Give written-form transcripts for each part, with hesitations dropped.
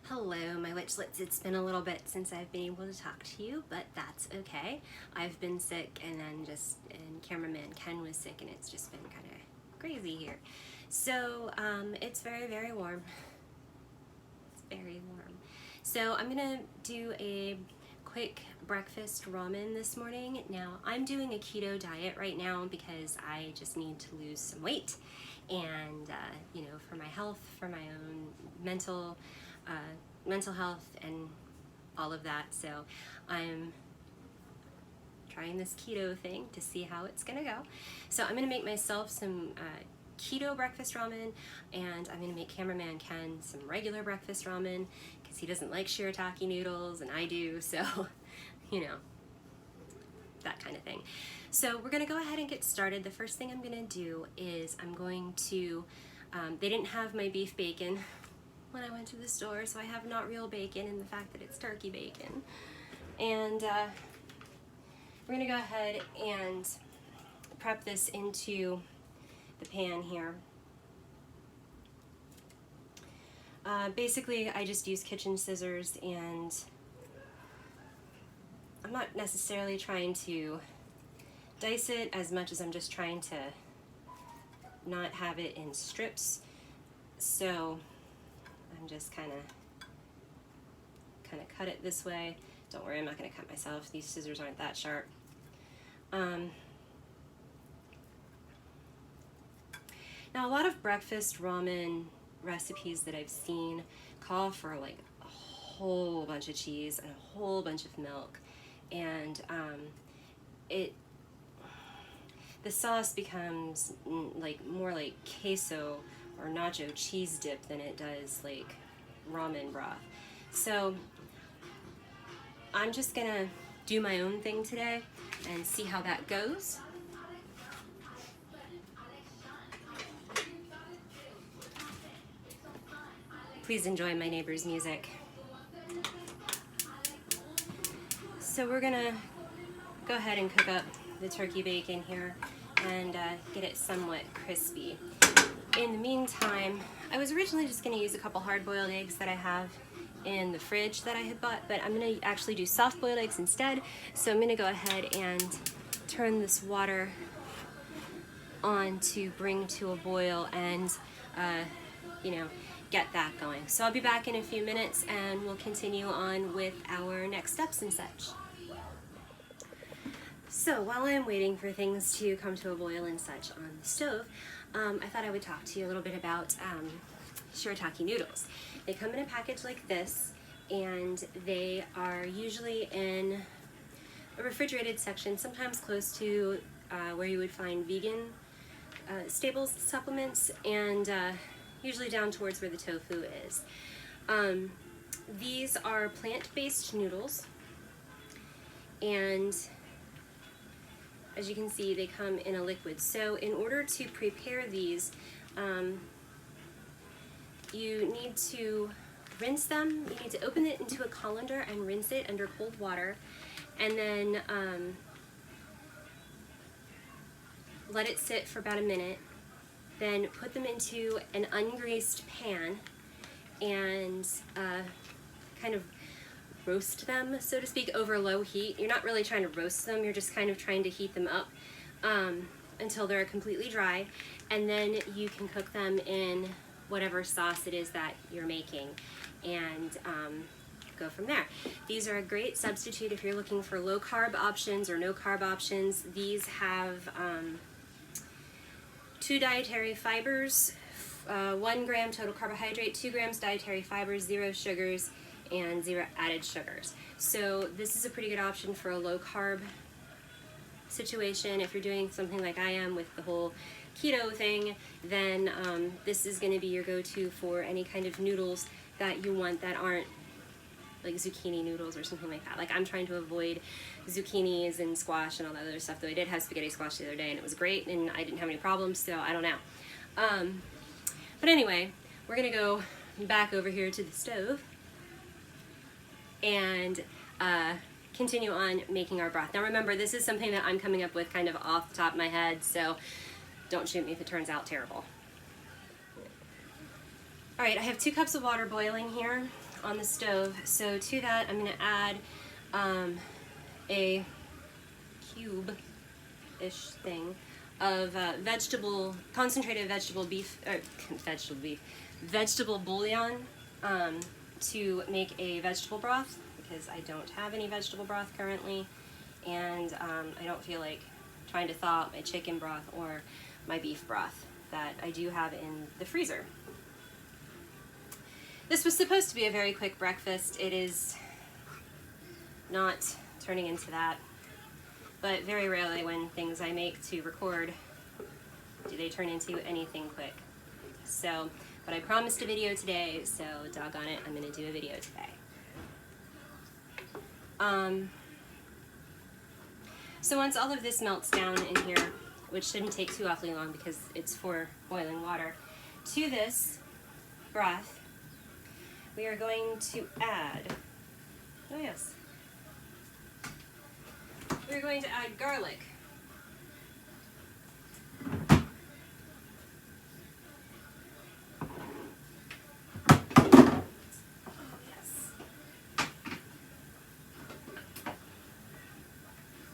Hello, my witchlets. It's been a little bit since I've been able to talk to you, but that's okay. I've been sick, and cameraman Ken was sick, and it's just been kind of crazy here. So it's very, very warm. It's very warm. So I'm gonna do a quick breakfast ramen this morning. Now, I'm doing a keto diet right now because I just need to lose some weight, and for my health, for my own mental health and all of that. So I'm trying this keto thing to see how it's gonna go. So I'm gonna make myself some keto breakfast ramen, and I'm gonna make cameraman Ken some regular breakfast ramen because he doesn't like shirataki noodles and I do, so that kind of thing. So we're gonna go ahead and get started. The first thing I'm gonna do is I'm going to they didn't have my beef bacon when I went to the store, so I have not real bacon and the fact that it's turkey bacon. And we're gonna go ahead and prep this into the pan here. Basically, I just use kitchen scissors, and I'm not necessarily trying to dice it as much as I'm just trying to not have it in strips. So I'm just kind of cut it this way. Don't worry, I'm not going to cut myself. These scissors aren't that sharp. Now, a lot of breakfast ramen recipes that I've seen call for like a whole bunch of cheese and a whole bunch of milk, and the sauce becomes more like queso or nacho cheese dip than it does like ramen broth. So I'm just gonna do my own thing today and see how that goes. Please enjoy my neighbor's music. So we're gonna go ahead and cook up the turkey bacon here and get it somewhat crispy. In the meantime, I was originally just going to use a couple hard-boiled eggs that I have in the fridge that I had bought, but I'm going to actually do soft-boiled eggs instead. So I'm going to go ahead and turn this water on to bring to a boil and, get that going. So I'll be back in a few minutes and we'll continue on with our next steps and such. So while I'm waiting for things to come to a boil and such on the stove, I thought I would talk to you a little bit about shirataki noodles. They come in a package like this, and they are usually in a refrigerated section, sometimes close to where you would find vegan staples supplements, and usually down towards where the tofu is. These are plant-based noodles, and as you can see, they come in a liquid. So in order to prepare these, you need to rinse them. You need to open it into a colander and rinse it under cold water, and then let it sit for about a minute. Then put them into an ungreased pan and kind of roast them, so to speak, over low heat. You're not really trying to roast them, you're just kind of trying to heat them up until they're completely dry, and then you can cook them in whatever sauce it is that you're making, and go from there. These are a great substitute if you're looking for low-carb options or no-carb options. These have 2 dietary fibers, 1 gram total carbohydrate, 2 grams dietary fibers, 0 sugars, and 0 added sugars. So this is a pretty good option for a low-carb situation. If you're doing something like I am with the whole keto thing, then this is going to be your go-to for any kind of noodles that you want that aren't like zucchini noodles or something like that. Like, I'm trying to avoid zucchinis and squash and all that other stuff, though I did have spaghetti squash the other day and it was great and I didn't have any problems, so I don't know. But anyway, we're going to go back over here to the stove and continue on making our broth. Now remember, this is something that I'm coming up with kind of off the top of my head, so don't shoot me if it turns out terrible. All right, I have 2 cups of water boiling here on the stove. So to that, I'm going to add a cube-ish thing of concentrated vegetable bouillon to make a vegetable broth, because I don't have any vegetable broth currently, and I don't feel like trying to thaw out my chicken broth or my beef broth that I do have in the freezer. This was supposed to be a very quick breakfast. It is not turning into that, but very rarely when things I make to record do they turn into anything quick. So, but I promised a video today, so doggone it, I'm gonna do a video today. So once all of this melts down in here, which shouldn't take too awfully long because it's for boiling water, to this broth, we are going to add, oh yes, we're going to add garlic.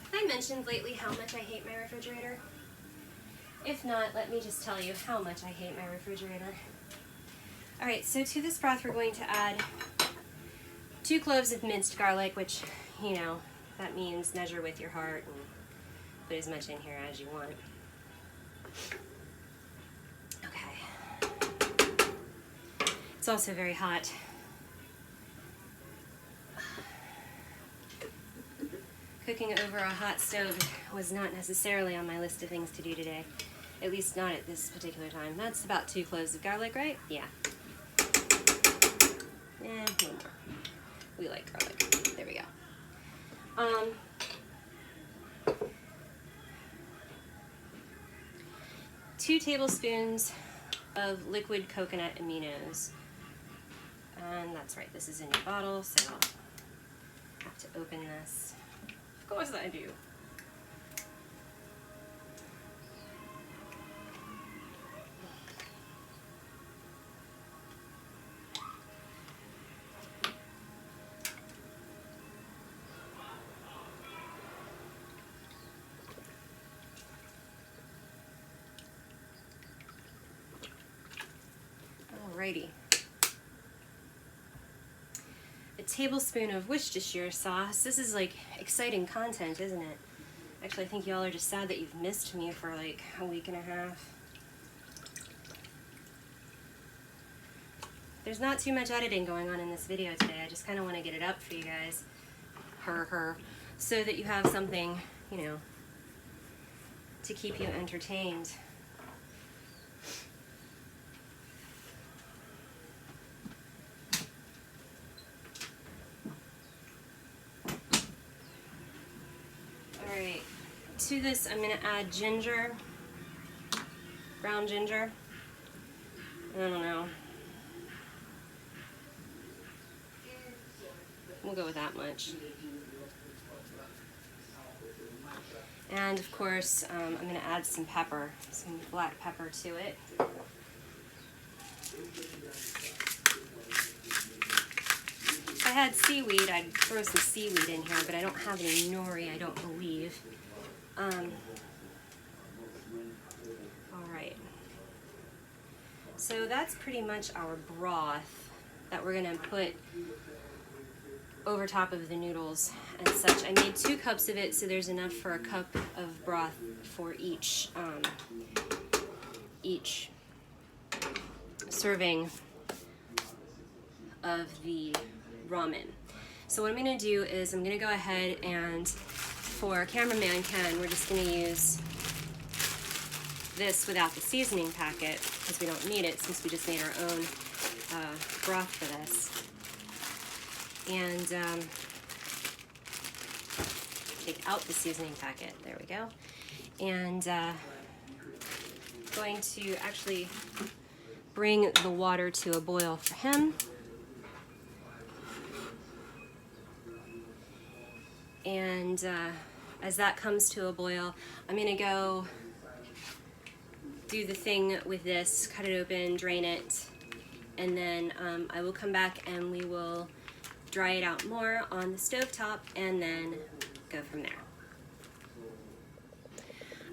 Have I mentioned lately how much I hate my refrigerator? If not, let me just tell you how much I hate my refrigerator. Alright, so to this broth we're going to add 2 cloves of minced garlic, which, you know, that means measure with your heart and put as much in here as you want. Okay. It's also very hot. Cooking over a hot stove was not necessarily on my list of things to do today. At least not at this particular time. That's about 2 cloves of garlic, right? Yeah. No more. We like garlic. There we go. 2 tablespoons of liquid coconut aminos. And that's right, this is in your bottle, so I'll have to open this. Of course I do. Alrighty. A tablespoon of Worcestershire sauce. This is like exciting content, isn't it? Actually, I think y'all are just sad that you've missed me for like a week and a half. There's not too much editing going on in this video today. I just kind of want to get it up for you guys. So that you have something, you know, to keep you entertained. Alright, to this I'm going to add ginger, brown ginger. I don't know. We'll go with that much. And of course, I'm going to add some pepper, some black pepper to it. If I had seaweed, I'd throw some seaweed in here, but I don't have any nori, I don't believe. Alright. So that's pretty much our broth that we're going to put over top of the noodles and such. I made 2 cups of it, so there's enough for a cup of broth for each serving of the ramen. So what I'm going to do is I'm going to go ahead and for cameraman Ken, we're just going to use this without the seasoning packet because we don't need it since we just made our own broth for this. And take out the seasoning packet. There we go. And going to actually bring the water to a boil for him. And as that comes to a boil, I'm going to go do the thing with this, cut it open, drain it, and then I will come back and we will dry it out more on the stovetop and then go from there.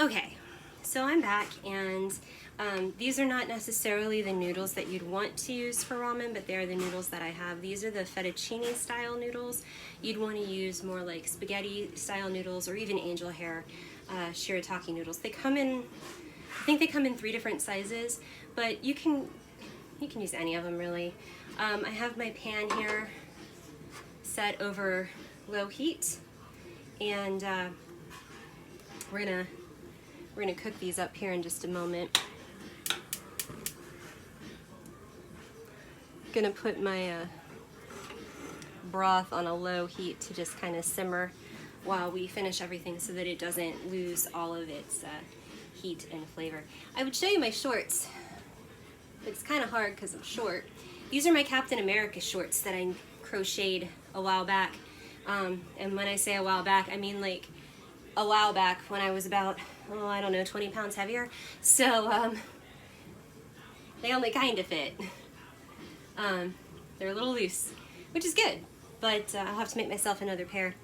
Okay, so I'm back, and these are not necessarily the noodles that you'd want to use for ramen, but they're the noodles that I have. These are the fettuccine style noodles. You'd want to use more like spaghetti style noodles or even angel hair shirataki noodles. They come in, I think they come in 3 different sizes, but you can use any of them really. I have my pan here set over low heat, and we're gonna cook these up here in just a moment. Gonna put my broth on a low heat to just kind of simmer while we finish everything so that it doesn't lose all of its heat and flavor. I would show you my shorts, but it's kind of hard because I'm short. These are my Captain America shorts that I crocheted a while back. And when I say a while back, I mean like a while back when I was about, oh, I don't know, 20 pounds heavier. So they only kind of fit. They're a little loose, which is good, but I'll have to make myself another pair.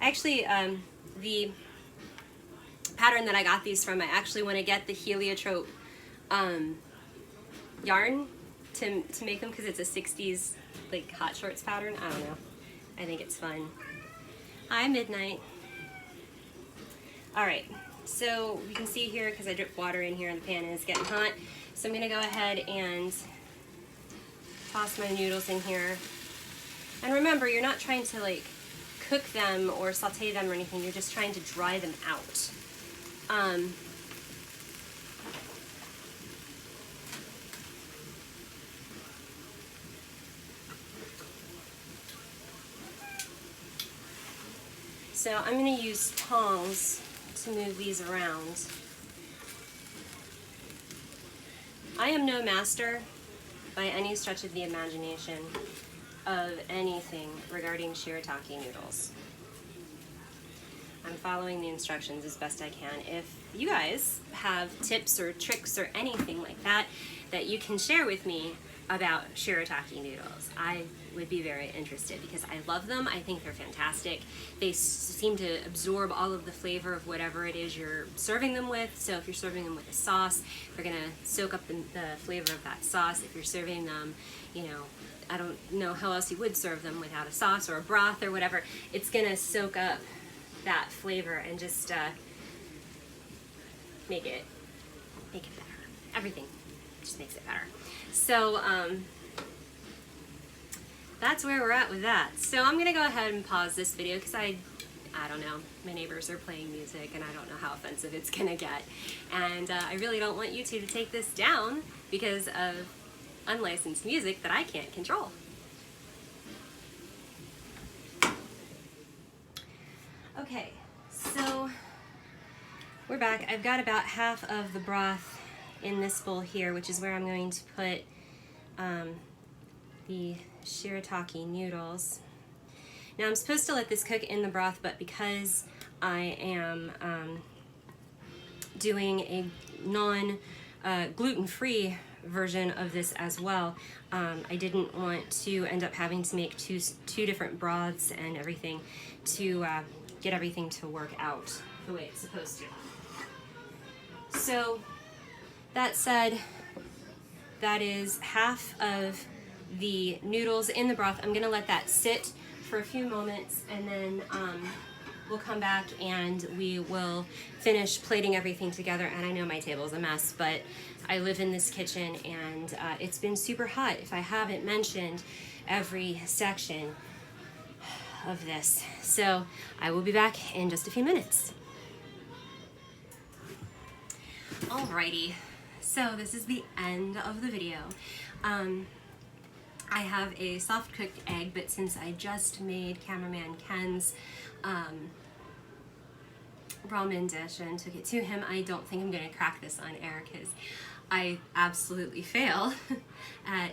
Actually, the pattern that I got these from, I actually want to get the heliotrope yarn to make them, because it's a 60s like hot shorts pattern. I don't know. I think it's fun. Hi, Midnight. All right, so you can see here, because I dripped water in here and the pan is getting hot, so I'm gonna go ahead and toss my noodles in here. And remember, you're not trying to like cook them or saute them or anything, you're just trying to dry them out. So I'm going to use tongs to move these around. I am no master by any stretch of the imagination of anything regarding shirataki noodles. I'm following the instructions as best I can. If you guys have tips or tricks or anything like that that you can share with me about shirataki noodles, I would be very interested, because I love them. I think they're fantastic. They seem to absorb all of the flavor of whatever it is you're serving them with. So if you're serving them with a sauce, they're gonna soak up the flavor of that sauce. If you're serving them, you know, I don't know how else you would serve them without a sauce or a broth or whatever, it's gonna soak up that flavor and just make it better. Everything just makes it better. So that's where we're at with that. So I'm gonna go ahead and pause this video because I don't know, my neighbors are playing music and I don't know how offensive it's gonna get. And I really don't want you two to take this down because of unlicensed music that I can't control. Okay, so we're back. I've got about half of the broth in this bowl here, which is where I'm going to put the shirataki noodles. Now I'm supposed to let this cook in the broth, but because I am doing a gluten-free version of this as well, I didn't want to end up having to make two different broths and everything to get everything to work out the way it's supposed to. So that said, that is half of the noodles in the broth. I'm gonna let that sit for a few moments, and then we'll come back and we will finish plating everything together. And I know my table's a mess, but I live in this kitchen and it's been super hot, if I haven't mentioned every section of this. So I will be back in just a few minutes. Alrighty, so this is the end of the video. I have a soft cooked egg, but since I just made cameraman Ken's ramen dish and took it to him, I don't think I'm gonna crack this on air because I absolutely fail at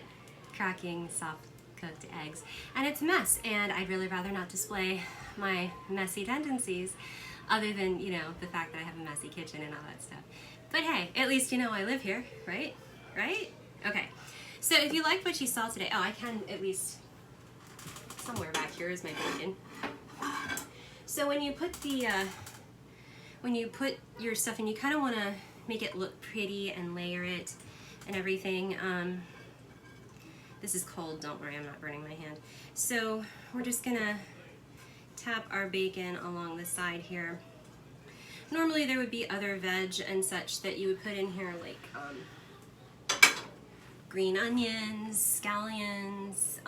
cracking soft cooked eggs, and it's a mess, and I'd really rather not display my messy tendencies other than, you know, the fact that I have a messy kitchen and all that stuff. But hey, at least you know I live here, right? Right? Okay. So if you liked what you saw today, oh, I can at least, somewhere back here is my bacon. So when you put your stuff in, you kind of want to make it look pretty and layer it and everything. This is cold, don't worry, I'm not burning my hand. So we're just gonna tap our bacon along the side here. Normally there would be other veg and such that you would put in here, like green onions, scallions,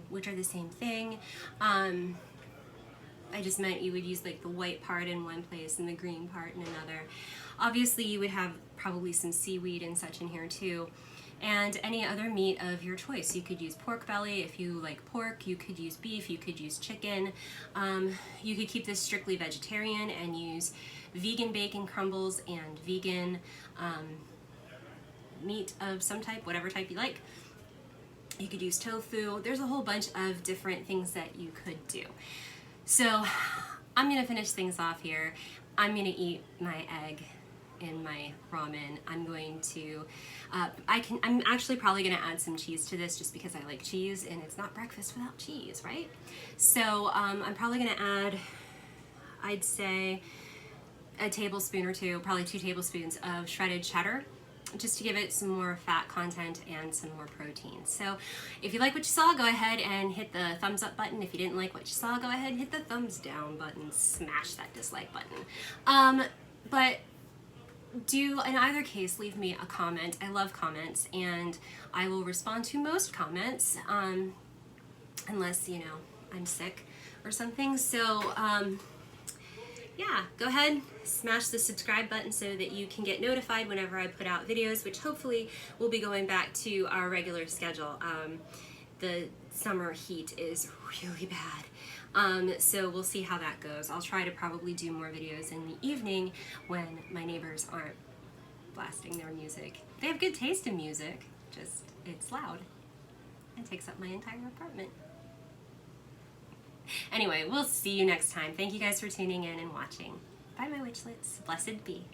which are the same thing. I just meant you would use like the white part in one place and the green part in another. Obviously you would have probably some seaweed and such in here too, and any other meat of your choice. You could use pork belly if you like pork, you could use beef, you could use chicken. You could keep this strictly vegetarian and use vegan bacon crumbles and vegan meat of some type, whatever type you like. You could use tofu. There's a whole bunch of different things that you could do. So I'm gonna finish things off here. I'm gonna eat my egg in my ramen. I'm going to, I'm actually probably gonna add some cheese to this just because I like cheese and it's not breakfast without cheese, right? So I'm probably gonna add, I'd say, a tablespoon or two, probably 2 tablespoons of shredded cheddar, just to give it some more fat content and some more protein. So if you like what you saw, go ahead and hit the thumbs up button. If you didn't like what you saw, go ahead and hit the thumbs down button, smash that dislike button. But do, in either case, leave me a comment. I love comments and I will respond to most comments, unless, you know, I'm sick or something. So yeah, go ahead, smash the subscribe button so that you can get notified whenever I put out videos, which hopefully will be going back to our regular schedule. The summer heat is really bad. So we'll see how that goes. I'll try to probably do more videos in the evening when my neighbors aren't blasting their music. They have good taste in music, just it's loud and takes up my entire apartment. Anyway, we'll see you next time. Thank you guys for tuning in and watching. Bye, my witchlets. Blessed be.